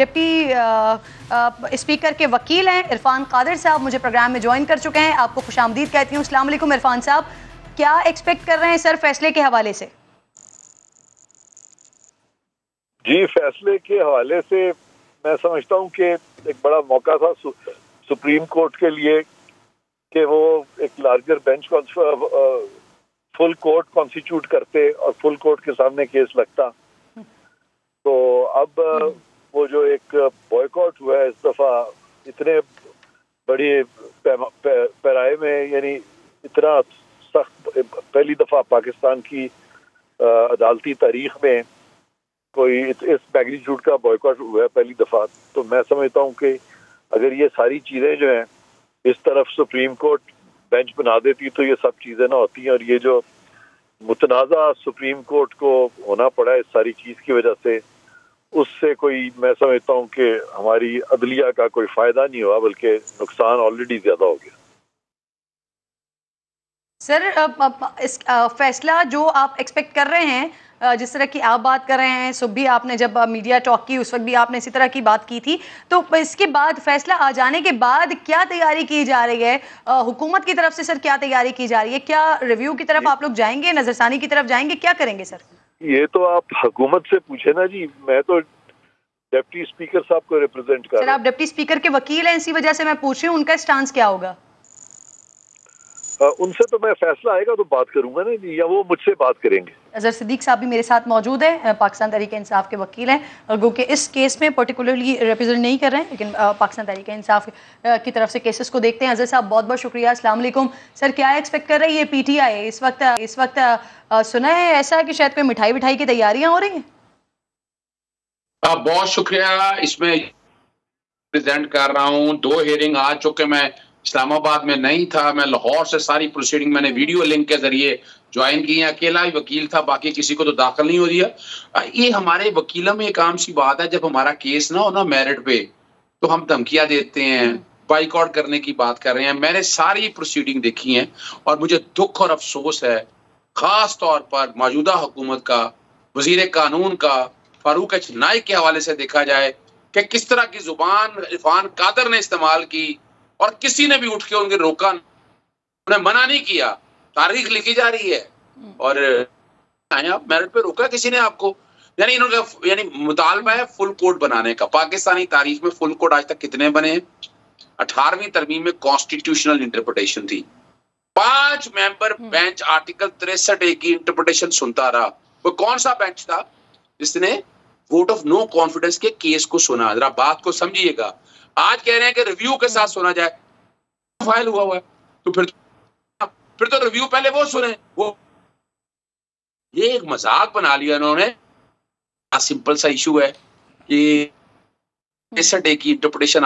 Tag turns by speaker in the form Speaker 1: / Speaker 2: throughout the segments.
Speaker 1: Deputy speaker के वकील हैं इरफान कादिर साहब, मुझे प्रोग्राम में ज्वाइन कर चुके हैं। आपको खुशामदीद कहती हूँ। अस्सलाम वालेकुम इरफान साहब, क्या एक्सपेक्ट कर रहे हैं सर फैसले के हवाले से?
Speaker 2: जी, फैसले के हवाले से मैं समझता हूँ कि एक बड़ा मौका था सुप्रीम कोर्ट के लिए कि वो एक larger bench full court constitute करते और फुल कोर्ट के सामने केस लगता। तो अब वो जो एक बॉयकॉट हुआ है इस दफा इतने बड़ी पैराए में, यानी इतना सख्त, पहली दफा पाकिस्तान की अदालती तारीख में कोई इस मैग्नीट्यूड का बॉयकॉट हुआ है पहली दफा। तो मैं समझता हूँ कि अगर ये सारी चीजें जो हैं इस तरफ सुप्रीम कोर्ट बेंच बना देती तो ये सब चीजें ना होती हैं, और ये जो मुतनाज़ा सुप्रीम कोर्ट को होना पड़ा है इस सारी चीज की वजह से, उससे कोई, मैं समझता हूँ कि हमारी अदलिया का कोई फायदा नहीं हुआ, बल्कि नुकसान ऑलरेडी ज्यादा हो गया।
Speaker 1: सर इस फैसला जो आप एक्सपेक्ट कर रहे हैं, जिस तरह की आप बात कर रहे हैं, सुबह भी आपने जब मीडिया टॉक की उस वक्त भी आपने इसी तरह की बात की थी, तो इसके बाद फैसला आ जाने के बाद क्या तैयारी की जा रही है हुकूमत की तरफ से? सर क्या तैयारी की जा रही है? क्या रिव्यू की तरफ आप लोग जाएंगे, नजरसानी की तरफ जाएंगे, क्या करेंगे सर? ये
Speaker 2: तो आप हुकूमत से पूछे ना जी, मैं तो डिप्टी स्पीकर साहब को रिप्रेजेंट कर रहा हूं।
Speaker 1: सर आप डिप्टी स्पीकर के वकील हैं, इसी वजह से मैं पूछ रही हूँ उनका स्टांस क्या होगा?
Speaker 2: उनसे तो मैं फैसला आएगा तो बात करूंगा ना जी, या वो मुझसे बात करेंगे।
Speaker 1: अजहर सिद्दीक साहब भी मेरे साथ मौजूद हैं, पाकिस्तान तहरीक इंसाफ के वकील हैं, और गो के इस केस में पर्टिकुलरली रिप्रेजेंट नहीं कर रहे हैं, लेकिन पाकिस्तान तहरीक इंसाफ की तरफ से केसेस को देखते हैं। अजहर साहब बहुत बहुत शुक्रिया। अस्सलाम वालेकुम सर, क्या एक्सपेक्ट कर रही है PTI इस वक्त? सुना है ऐसा कि शायद कोई मिठाई विठाई की तैयारियां हो रही हैं?
Speaker 3: बहुत शुक्रिया। इसमें प्रेजेंट कर रहा हूँ, 2 हियरिंग आ चुके। मैं इस्लामाबाद में नहीं था, मैं लाहौर से सारी प्रोसीडिंग मैंने वीडियो लिंक के जरिए ज्वाइन की है। अकेला ही वकील था, बाकी किसी को तो दाखिल नहीं हो दिया। ये हमारे वकीलों में एक आम सी बात है, जब हमारा केस ना हो ना मेरिट पे, तो हम धमकियां देते हैं, बाइकआउट करने की बात कर रहे हैं। मैंने सारी प्रोसीडिंग देखी है और मुझे दुख और अफसोस है, खास तौर पर मौजूदा हुकूमत का, वजीर कानून का, फारूक एच नाइक के हवाले से देखा जाए कि किस तरह की जुबान इरफान कादर ने इस्तेमाल की, और किसी ने भी उठ के उनके रोका, उन्हें मना नहीं किया। तारीख लिखी जा रही है और आप मेरिट पे रोका किसी ने आपको? यानी इन्होंने मुतालबा है फुल कोर्ट बनाने का। पाकिस्तानी तारीख में फुल कोर्ट आज तक कितने बने हैं? 18वीं तरमीम में कॉन्स्टिट्यूशनल इंटरप्रिटेशन थी, 5 मेंबर बेंच आर्टिकल 63A की इंटरप्रिटेशन सुनता रहा। वो कौन सा बेंच था जिसने वोट ऑफ नो कॉन्फिडेंस के केस को सुना? जरा बात को समझिएगा। आज कह रहे हैं कि रिव्यू के साथ सुना जाए, फाइल हुआ है तो फिर तो रिव्यू पहले वो सुने। वो ये एक मजाक बना लिया इन्होंने। सिंपल सा इशू है कि 63A की इंटरप्रिटेशन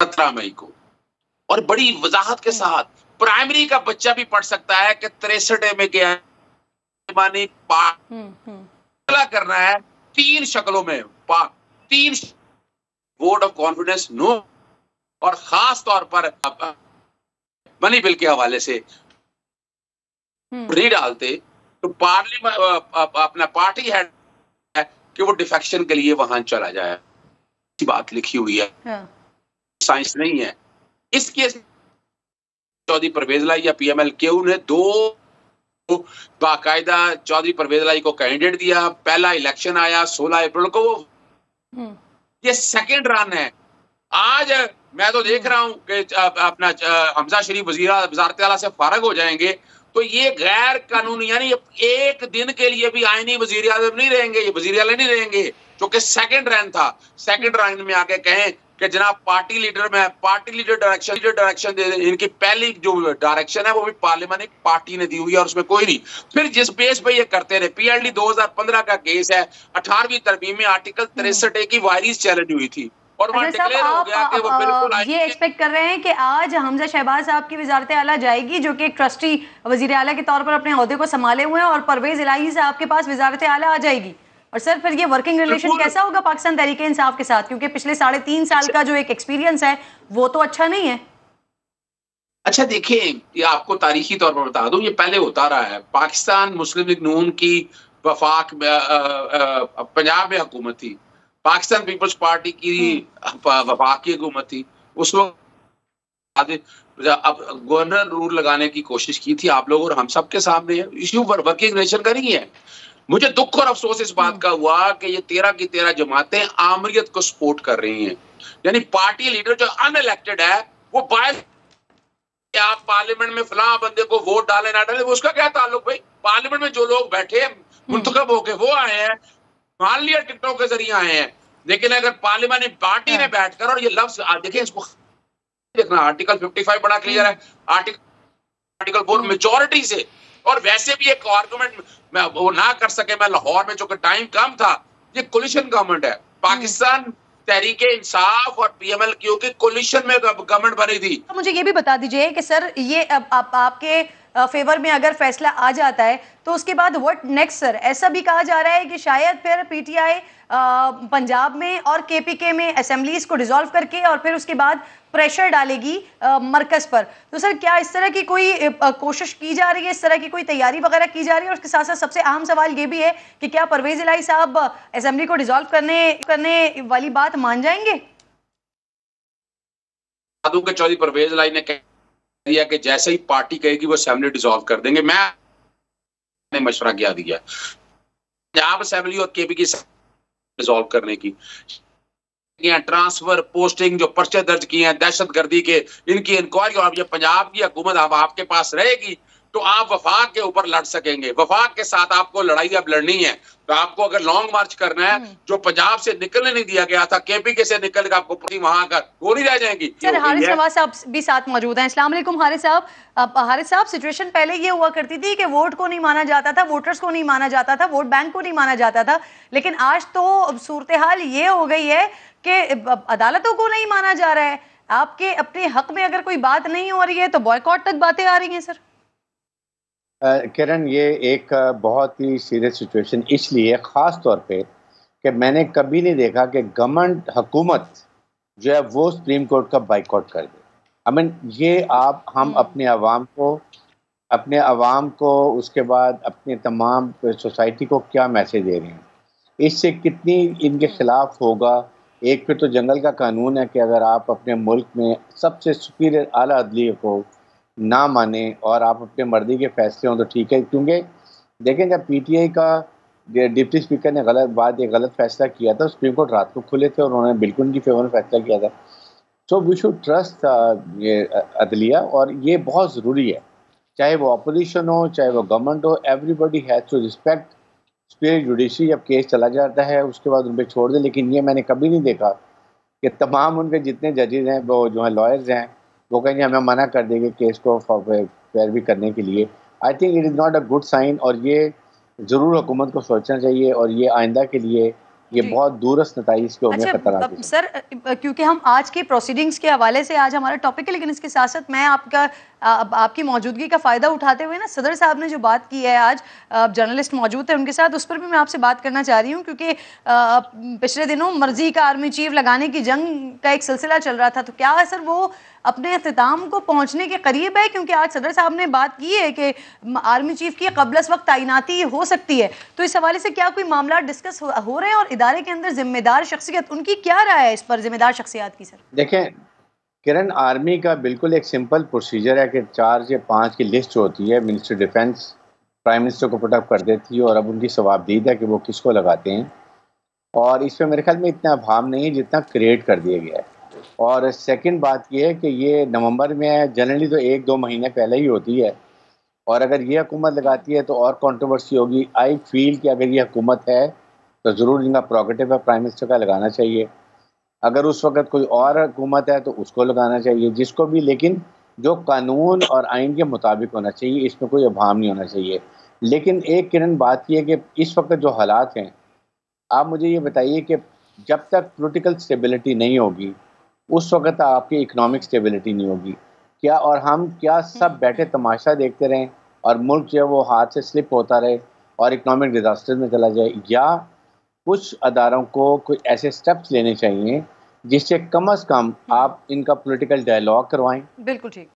Speaker 3: 17 मई को, और बड़ी वजाहत के साथ प्राइमरी का बच्चा भी पढ़ सकता है कि 63A में क्या मानी करना है 3 शक्लों में, 3 वोट ऑफ कॉन्फिडेंस नो, और खास तौर पर मनी बिल के हवाले से नहीं डालते तो पार्लियामेंट अपना पार्टी हेड है कि वो डिफेक्शन के लिए वहां चला जाए। बात लिखी हुई है, साइंस नहीं है। इस केस चौधरी परवेज लाई या PMLQ ने 2 बाकायदा चौधरी परवेज लाई को कैंडिडेट दिया। पहला इलेक्शन आया 16 अप्रैल को, ये सेकंड रन है। आज मैं तो देख रहा हूं कि अपना हमजा शरीफ वज़ारत आला से फारग हो जाएंगे, तो ये गैर कानूनी, यानी एक दिन के लिए भी आईनी वजीर आज़म नहीं रहेंगे, ये वजीर आला नहीं रहेंगे, क्योंकि सेकंड रन था। सेकंड रन में आके कहें कि जनाब पार्टी लीडर में, पार्टी लीडर डायरेक्शन दे, इनकी पहली जो डायरेक्शन है वो भी पार्लियामेंट पार्टी ने दी हुई है और उसमें कोई नहीं। फिर जिस बेस पे ये करते रहे, PLD 2015 का केस है, 18वीं तरमीम में आर्टिकल 63A की वायरिस चैलेंज हुई थी और वहां डिक्लेयर हो गया कि वो बिल्कुल
Speaker 1: ये एक्सपेक्ट कर रहे हैं कि आज हमजा शहबाज साहब की वजारत आला जाएगी, जो कि एक ट्रस्टी वजीर आला के तौर पर अपने ओहदे को संभाले हुए हैं, और परवेज इलाही साहब के पास वजारत आला आ जाएगी। और सर फिर ये वर्किंग रिलेशन कैसा होगा पाकिस्तान तहरीक इंसाफ के साथ, क्योंकि पिछले 3.5 साल का जो एक एक्सपीरियंस है वो तो अच्छा नहीं है।
Speaker 3: अच्छा देखिए, ये आपको तारीखी तौर पर बता दूं, ये पहले होता रहा है। पाकिस्तान मुस्लिम लीग नून की वफाक पंजाब में हुकूमत थी, पाकिस्तान पीपल्स पार्टी की वफाक की हुकूमत थी, उस वक्त अब गवर्नर रूल लगाने की कोशिश की थी आप लोग और हम सब के सामने है, इश्यू वर्किंग नेशन का नहीं है। मुझे दुख और अफसोस इस बात का हुआ कि ये 13 की 13 जमातें आमरीत को सपोर्ट कर रही हैं, यानी पार्टी लीडर जो अनइलेक्टेड है वो बायस, आप पार्लियामेंट में फलां बंदे को वोट डाले ना डाले, उसका क्या ताल्लुक भाई? पार्लियामेंट में जो लोग बैठे मुंतखब होके वो आए हैं, मान लिया टिकटों के जरिए आए हैं, लेकिन अगर पार्लियामेंट पार्टी में बैठकर, और ये लफ्ज देखिए, इसको देखना, आर्टिकल 55 बड़ा क्लियर है, आर्टिकल 4 मेजॉरिटी से, और वैसे भी एक आर्गुमेंट मैं वो ना कर सके, मैं लाहौर में, जो कि टाइम कम था, ये कोलिशन गवर्नमेंट है, पाकिस्तान तहरीके इंसाफ और पीएमएल-क्यू की कोलिशन में गवर्नमेंट बनी थी।
Speaker 1: तो मुझे ये भी बता दीजिए कि सर ये अब आपके फेवर में अगर फैसला आ जाता है तो उसके बाद व्हाट नेक्स्ट सर? ऐसा भी कहा जा रहा है कि शायद फिर पीटीआई पंजाब में और केपीके में असेंबलीज को डिसॉल्व करके और फिर उसके बाद प्रेशर डालेगी मरकज पर। तो सर क्या इस तरह की कोई कोशिश की जा रही है, इस तरह की कोई तैयारी वगैरह की जा रही है? और उसके साथ साथ सबसे अहम सवाल ये भी है कि क्या परवेज इलाही साहब असेंबली को डिसॉल्व करने वाली बात मान जाएंगे?
Speaker 3: के चौधरी परवेज इलाही ने कह दिया कि जैसे ही पार्टी कहेगी वो असेंबली डिसॉल्व कर देंगे। मैं मशवरा किया दिया पंजाब असेंबली और केपी की डिसॉल्व करने की, ट्रांसफर पोस्टिंग जो पर्चे दर्ज किए हैं दहशतगर्दी के, इनकी इंक्वायरी, और ये पंजाब की हुकूमत अब आपके पास रहेगी तो आप वफाक के ऊपर लड़ सकेंगे। वफाक के साथ आपको लड़ाई अब लड़नी है, तो आपको अगर लॉन्ग मार्च करना है, जो पंजाब से निकलने नहीं दिया गया था, केपी से निकल कर आपको वहां का वो नहीं रह जाएंगी।
Speaker 1: सर हारिस नवाज साहब भी साथ मौजूद हैं। अस्सलाम वालेकुम हारिस साहब। हारिस साहब, सिचुएशन पहले ये हुआ करती थी कि वोट को नहीं माना जाता था, वोटर्स को नहीं माना जाता था, वोट बैंक को नहीं माना जाता था, लेकिन आज तो सूरत हाल ये हो गई है कि अदालतों को नहीं माना जा रहा है। आपके अपने हक में अगर कोई बात नहीं हो रही है तो बॉयकॉट तक बातें आ रही हैं सर।
Speaker 4: किरण, ये एक बहुत ही सीरियस सिचुएशन इसलिए ख़ास तौर पे कि मैंने कभी नहीं देखा कि गवर्नमेंट हुकूमत जो है वो सुप्रीम कोर्ट का बाइकआउट कर दे। आई मीन ये हम अपने आवाम को उसके बाद अपने तमाम सोसाइटी को क्या मैसेज दे रहे हैं, इससे कितनी इनके ख़िलाफ़ होगा। एक फिर तो जंगल का कानून है कि अगर आप अपने मुल्क में सबसे सुपीरियर आला अदलिया को ना माने और आप अपने मर्जी के फैसले हों तो ठीक है, क्योंकि देखें जब पीटीआई का डिप्टी स्पीकर ने एक गलत फैसला किया था, सुप्रीम कोर्ट रात को खुले थे और उन्होंने बिल्कुल उनकी फेवर में फैसला किया था। सो वी शुड ट्रस्ट ये अदलिया, और ये बहुत ज़रूरी है, चाहे वो अपोजिशन हो चाहे वो गवर्नमेंट हो, everybody has to respect superior judiciary. जब केस चला जाता है उसके बाद उन पर छोड़ दे, लेकिन ये मैंने कभी नहीं देखा कि तमाम उनके जितने जजेज हैं, वो जो हैं लॉयर्स हैं, वो कहेंगे हमें मना कर देंगे केस को पैरवी करने के लिए। I think it is not a good sign, और ये ज़रूर हुकूमत को सोचना चाहिए, और ये आइंदा के लिए ये बहुत दूरस्त नताइज के होंगे खतरा।
Speaker 1: सर क्योंकि हम आज की प्रोसीडिंग्स के हवाले से आज हमारा टॉपिक है, लेकिन इसके साथ साथ मैं आपकी मौजूदगी का फ़ायदा उठाते हुए ना, सदर साहब ने जो बात की है, आज जर्नलिस्ट मौजूद थे उनके साथ, उस पर भी मैं आपसे बात करना चाह रही हूँ, क्योंकि पिछले दिनों मर्जी का आर्मी चीफ लगाने की जंग का एक सिलसिला चल रहा था। तो क्या सर वो अपने अख्तिताम को पहुँचने के करीब है? क्योंकि आज सदर साहब ने बात की है कि आर्मी चीफ की क़ब्ल वक्त तैनाती हो सकती है, तो इस हवाले से क्या कोई मामला डिस्कस हो रहे हैं, और इदारे के अंदर जिम्मेदार शख्सियत उनकी क्या राय है इस पर, जिम्मेदार शख्सियात की? सर
Speaker 4: देखें किरण, आर्मी का बिल्कुल एक सिंपल प्रोसीजर है कि 4 या 5 की लिस्ट होती है, मिनिस्टर डिफेंस प्राइम मिनिस्टर को पुट अप कर देती है, और अब उनकी सवाबदीद है कि वो किसको लगाते हैं, और इस पर मेरे ख्याल में इतना अभाव नहीं है जितना क्रिएट कर दिया गया है। और सेकंड बात ये है कि ये नवंबर में है, जनरली तो 1-2 महीने पहले ही होती है, और अगर ये हुकूमत लगाती है तो और कंट्रोवर्सी होगी। आई फील कि अगर ये हुकूमत है तो ज़रूर इनका प्रोगेटिव है प्राइम मिनिस्टर का लगाना चाहिए, अगर उस वक्त कोई और हुकूमत है तो उसको लगाना चाहिए, जिसको भी, लेकिन जो कानून और आइन के मुताबिक होना चाहिए, इसमें कोई अभाव नहीं होना चाहिए। लेकिन एक किरण बात यह है कि इस वक्त जो हालात हैं, आप मुझे ये बताइए कि जब तक पॉलिटिकल स्टेबिलिटी नहीं होगी उस वक्त आपकी इकोनॉमिक स्टेबिलिटी नहीं होगी क्या, और हम क्या सब बैठे तमाशा देखते रहें और मुल्क जो है वो हाथ से स्लिप होता रहे और इकोनॉमिक डिजास्टर में चला जाए, या कुछ अदारों को कोई ऐसे स्टेप्स लेने चाहिए जिससे कम अज़ कम आप इनका पॉलिटिकल डायलॉग करवाएं।
Speaker 1: बिल्कुल ठीक।